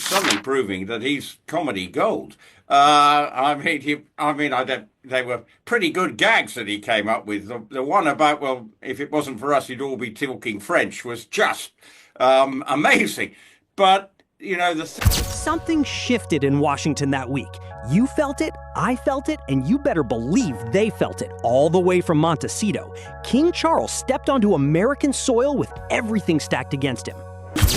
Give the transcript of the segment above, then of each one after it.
suddenly proving that he's comedy gold. They were pretty good gags that he came up with. The one about, well, if it wasn't for us, you'd all be talking French was just amazing. But, Something shifted in Washington that week. You felt it, I felt it, and you better believe they felt it. All the way from Montecito, King Charles stepped onto American soil with everything stacked against him.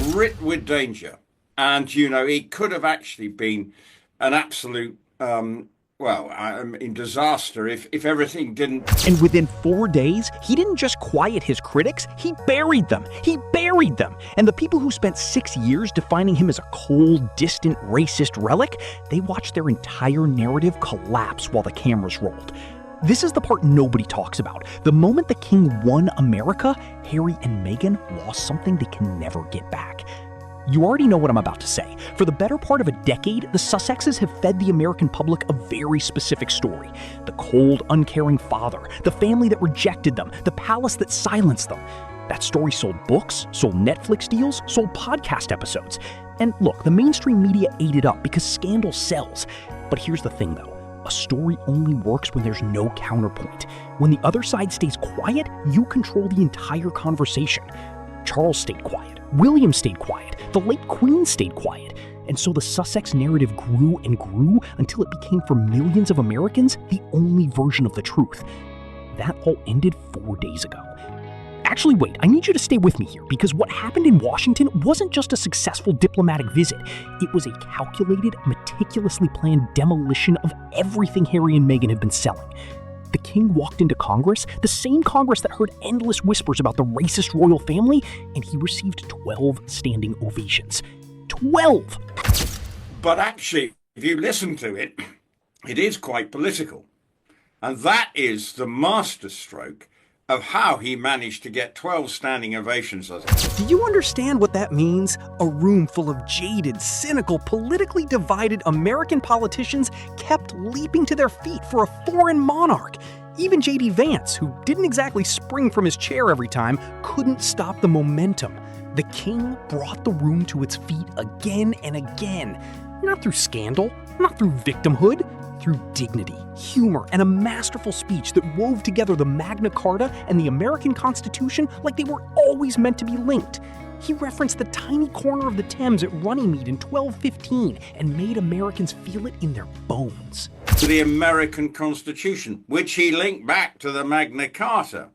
Writ with danger. And, it could have actually been an absolute, disaster if everything didn't. And within 4 days, he didn't just quiet his critics, he buried them. He buried them. And the people who spent 6 years defining him as a cold, distant, racist relic, they watched their entire narrative collapse while the cameras rolled. This is the part nobody talks about. The moment the king won America, Harry and Meghan lost something they can never get back. You already know what I'm about to say. For the better part of a decade, the Sussexes have fed the American public a very specific story. The cold, uncaring father, the family that rejected them, the palace that silenced them. That story sold books, sold Netflix deals, sold podcast episodes. And look, the mainstream media ate it up because scandal sells. But here's the thing though. A story only works when there's no counterpoint. When the other side stays quiet, you control the entire conversation. Charles stayed quiet. William stayed quiet. The late Queen stayed quiet. And so the Sussex narrative grew and grew until it became, for millions of Americans, the only version of the truth. That all ended 4 days ago. Actually, wait, I need you to stay with me here, because what happened in Washington wasn't just a successful diplomatic visit. It was a calculated, meticulously planned demolition of everything Harry and Meghan had been selling. The king walked into Congress, the same Congress that heard endless whispers about the racist royal family, and he received 12 standing ovations. 12! But actually, if you listen to it, it is quite political. And that is the masterstroke of how he managed to get 12 standing ovations. Do you understand what that means? A room full of jaded, cynical, politically divided American politicians kept leaping to their feet for a foreign monarch. Even J.D. Vance, who didn't exactly spring from his chair every time, couldn't stop the momentum. The king brought the room to its feet again and again. Not through scandal, not through victimhood, through dignity, humor, and a masterful speech that wove together the Magna Carta and the American Constitution like they were always meant to be linked. He referenced the tiny corner of the Thames at Runnymede in 1215 and made Americans feel it in their bones. The American Constitution, which he linked back to the Magna Carta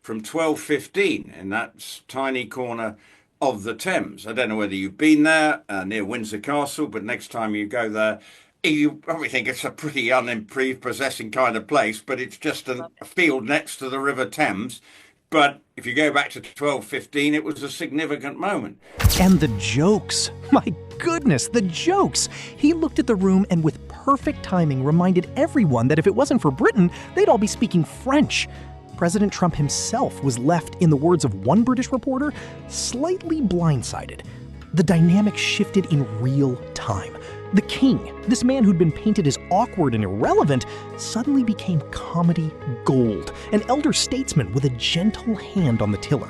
from 1215 in that tiny corner of the Thames. I don't know whether you've been there near Windsor Castle, but next time you go there, you probably think it's a pretty unprepossessing kind of place, but it's just a field next to the River Thames. But if you go back to 1215, it was a significant moment. And the jokes. My goodness, the jokes. He looked at the room and with perfect timing reminded everyone that if it wasn't for Britain, they'd all be speaking French. President Trump himself was left, in the words of one British reporter, slightly blindsided. The dynamic shifted in real time. The king, this man who'd been painted as awkward and irrelevant, suddenly became comedy gold, an elder statesman with a gentle hand on the tiller.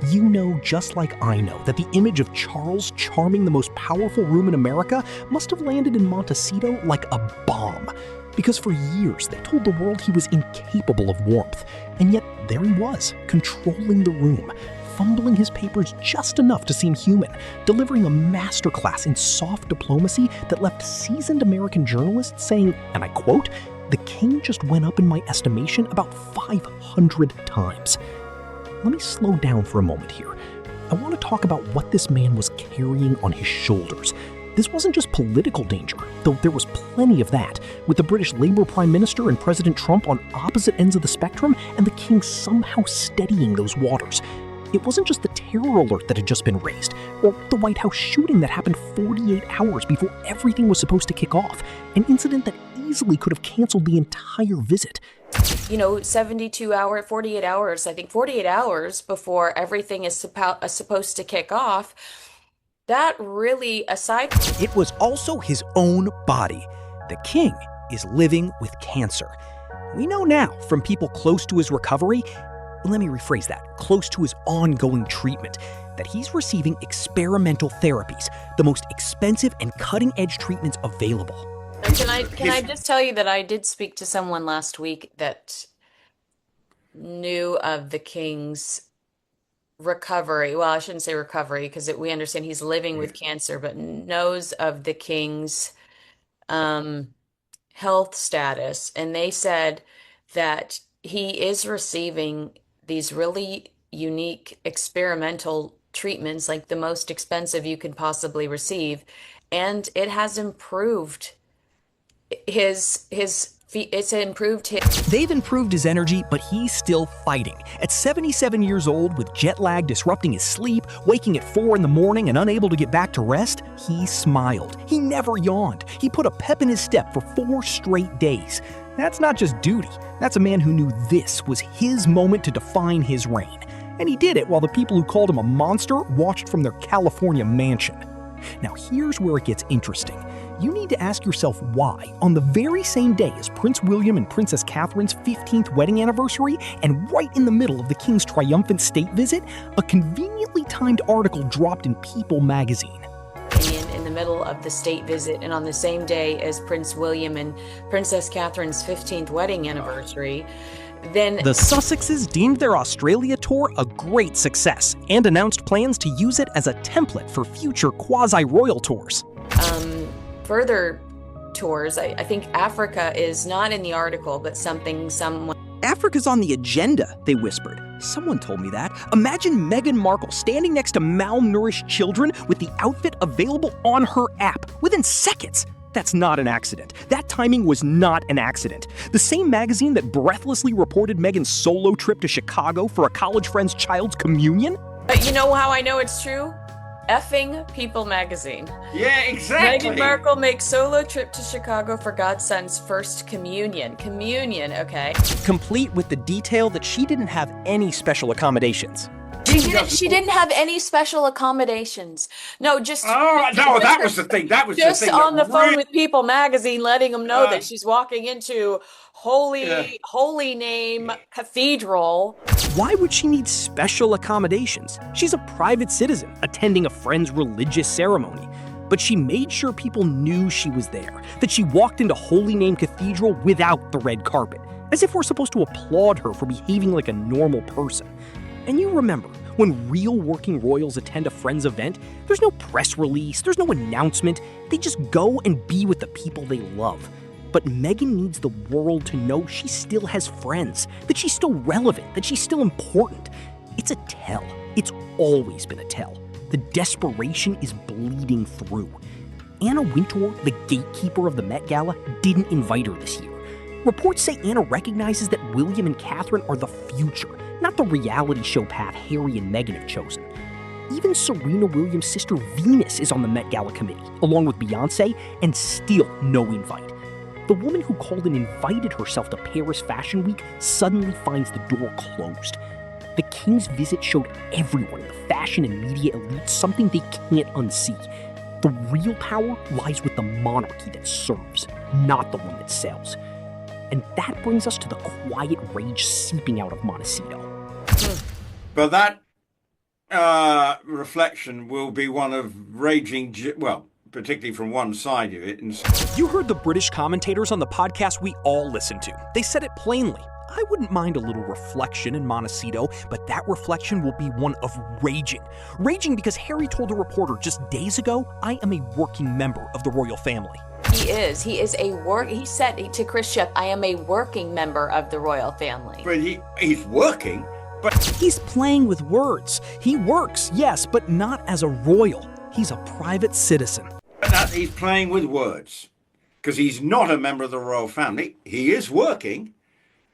You know, just like I know, that the image of Charles charming the most powerful room in America must have landed in Montecito like a bomb. Because for years, they told the world he was incapable of warmth. And yet, there he was, controlling the room, fumbling his papers just enough to seem human, delivering a masterclass in soft diplomacy that left seasoned American journalists saying, and I quote, "The king just went up in my estimation about 500 times." Let me slow down for a moment here. I want to talk about what this man was carrying on his shoulders. This wasn't just political danger, though there was plenty of that, with the British Labour Prime Minister and President Trump on opposite ends of the spectrum, and the king somehow steadying those waters. It wasn't just the terror alert that had just been raised, or the White House shooting that happened 48 hours before everything was supposed to kick off, an incident that easily could have canceled the entire visit. 48 hours, I think 48 hours before everything is supposed to kick off. That really, aside... It was also his own body. The king is living with cancer. We know now from people close to his recovery. Let me rephrase that, close to his ongoing treatment. that he's receiving experimental therapies, the most expensive and cutting-edge treatments available. Can I just tell you that I did speak to someone last week that knew of the king's recovery. Well, I shouldn't say recovery because we understand he's living with cancer, but knows of the king's um, health status. And they said that he is receiving these really unique experimental treatments, like the most expensive you could possibly receive, and it has improved it's improved his. They've improved his energy, but he's still fighting. At 77 years old, with jet lag disrupting his sleep, waking at 4 in the morning and unable to get back to rest, he smiled. He never yawned. He put a pep in his step for 4 straight days. That's not just duty. That's a man who knew this was his moment to define his reign. And he did it while the people who called him a monster watched from their California mansion. Now here's where it gets interesting. You need to ask yourself why, on the very same day as Prince William and Princess Catherine's 15th wedding anniversary, and right in the middle of the King's triumphant state visit, a conveniently timed article dropped in People magazine. In the middle of the state visit, and on the same day as Prince William and Princess Catherine's 15th wedding anniversary, then the Sussexes deemed their Australia tour a great success and announced plans to use it as a template for future quasi-royal tours. Further tours, I think Africa is not in the article, but someone. Africa's on the agenda, they whispered. Someone told me that. Imagine Meghan Markle standing next to malnourished children with the outfit available on her app within seconds. That's not an accident. That timing was not an accident. The same magazine that breathlessly reported Meghan's solo trip to Chicago for a college friend's child's communion? But you know how I know it's true? Effing People magazine. Yeah, exactly. Meghan Markle makes solo trip to Chicago for godson's first communion. Communion, okay. Complete with the detail that she didn't have any special accommodations. She didn't have any special accommodations. No, just. Oh, no, that was the thing. That was just the thing. Just on the phone with People magazine, letting them know that she's walking into holy name cathedral. Why would she need special accommodations? She's a private citizen attending a friend's religious ceremony. But she made sure people knew she was there, that she walked into Holy Name Cathedral without the red carpet, as if we're supposed to applaud her for behaving like a normal person. And you remember, when real working royals attend a friend's event, there's no press release, there's no announcement, they just go and be with the people they love. But Meghan needs the world to know she still has friends, that she's still relevant, that she's still important. It's a tell. It's always been a tell. The desperation is bleeding through. Anna Wintour, the gatekeeper of the Met Gala, didn't invite her this year. Reports say Anna recognizes that William and Catherine are the future, not the reality show path Harry and Meghan have chosen. Even Serena Williams' sister Venus is on the Met Gala committee, along with Beyoncé, and still no invite. The woman who called and invited herself to Paris Fashion Week suddenly finds the door closed. The king's visit showed everyone in the fashion and media elite something they can't unsee. The real power lies with the monarchy that serves, not the one that sells. And that brings us to the quiet rage seeping out of Montecito. But that reflection will be one of raging, particularly from one side of it. You heard the British commentators on the podcast we all listen to. They said it plainly. I wouldn't mind a little reflection in Montecito, but that reflection will be one of raging. Raging because Harry told a reporter just days ago, I am a working member of the royal family. He is. He said to Chris Shep, I am a working member of the royal family. But he's working, but he's playing with words. He works, yes, but not as a royal. He's a private citizen. He's playing with words because he's not a member of the royal family. He is working,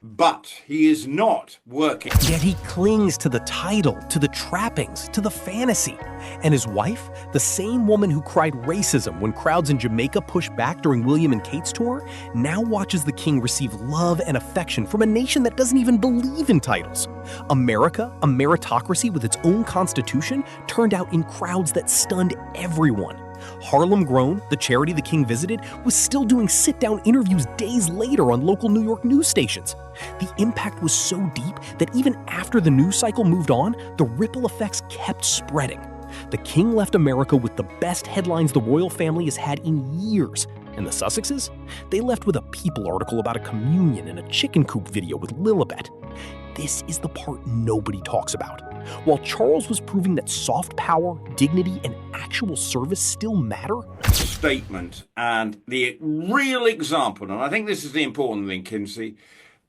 but he is not working. Yet he clings to the title, to the trappings, to the fantasy. And his wife, the same woman who cried racism when crowds in Jamaica pushed back during William and Kate's tour, now watches the king receive love and affection from a nation that doesn't even believe in titles. America, a meritocracy with its own constitution, turned out in crowds that stunned everyone. Harlem Grown, the charity the king visited, was still doing sit-down interviews days later on local New York news stations. The impact was so deep that even after the news cycle moved on, the ripple effects kept spreading. The king left America with the best headlines the royal family has had in years. And the Sussexes? They left with a People article about a communion and a chicken coop video with Lilibet. This is the part nobody talks about. While Charles was proving that soft power, dignity, and actual service still matter, statement and the real example, and I think this is the important thing, Kinsey,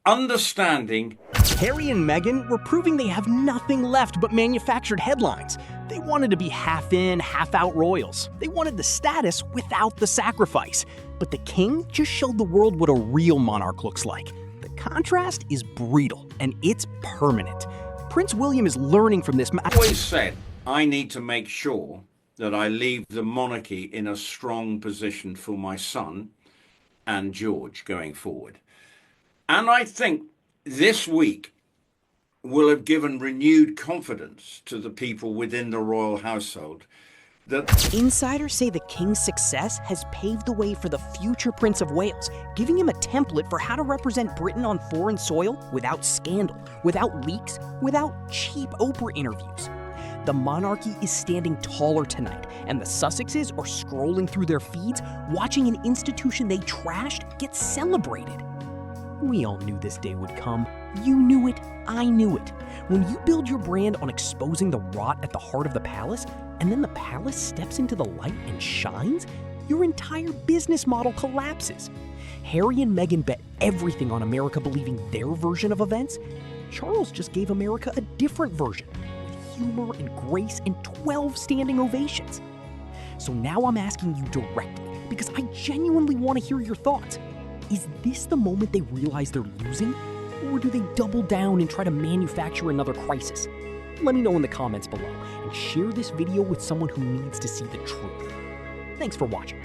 understanding. Harry and Meghan were proving they have nothing left but manufactured headlines. They wanted to be half in, half out royals. They wanted the status without the sacrifice. But the king just showed the world what a real monarch looks like. The contrast is brutal, and it's permanent. Prince William is learning from this. I always said I need to make sure that I leave the monarchy in a strong position for my son and George going forward. And I think this week will have given renewed confidence to the people within the royal household that insiders say the king's success has paved the way for the future Prince of Wales, giving him a template for how to represent Britain on foreign soil without scandal, without leaks, without cheap Oprah interviews. The monarchy is standing taller tonight, and the Sussexes are scrolling through their feeds, watching an institution they trashed get celebrated. We all knew this day would come. You knew it, I knew it. When you build your brand on exposing the rot at the heart of the palace, and then the palace steps into the light and shines, your entire business model collapses. Harry and Meghan bet everything on America believing their version of events. Charles just gave America a different version, with humor and grace and 12 standing ovations. So now I'm asking you directly, because I genuinely want to hear your thoughts. Is this the moment they realize they're losing? Or do they double down and try to manufacture another crisis? Let me know in the comments below, and share this video with someone who needs to see the truth. Thanks for watching.